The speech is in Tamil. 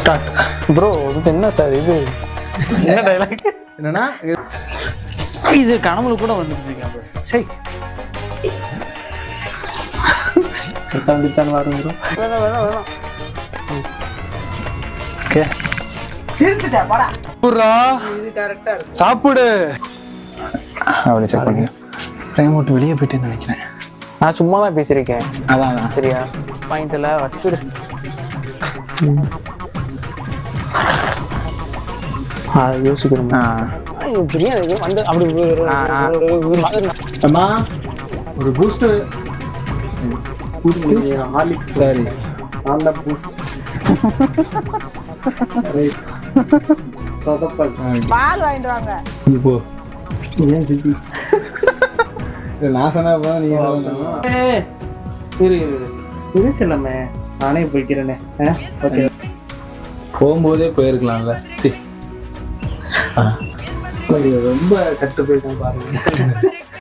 ஸ்டார்ட். ப்ரோ இது என்ன சார் இது என்ன டைலாக்? என்னன்னா இது கனவுல கூட வந்துட்டு இருக்கேன் ப்ரோ. சரி வந்துச்சான்னு வரும் ப்ரோ. வேணாம் ஓகே சிரிச்சுட்டேன் வாடா. புறா இது கரெக்டா இருக்கு. சாப்பிடு அப்படி செக் பண்ணுங்க. டைம் விட்டு வெளியே போயிட்டேன்னு நினைக்கிறேன். நான் சும்மா தான் பேசியிருக்கேன். அதான் சரியா பாயிண்ட்ல வச்சுடு. யோசிக்கிறோம் தெரியாது வந்து அப்படி அம்மா ஒரு பூஸ்ட் ஹார்லிக்ஸ் சரி நல்ல பூஸ்ட் சொதப்பல் பால் வாங்கிட்டு வாங்க. இப்போ ஏன் சித்தி நான் சொன்னா போதும் நீங்க இருச்சல்லமே நானே போய்க்கிறேனே. ஓகே போகும்போதே போயிருக்கலாம்ல. சரி ரொம்ப கட்டு போயிட்டேன் பாருங்க.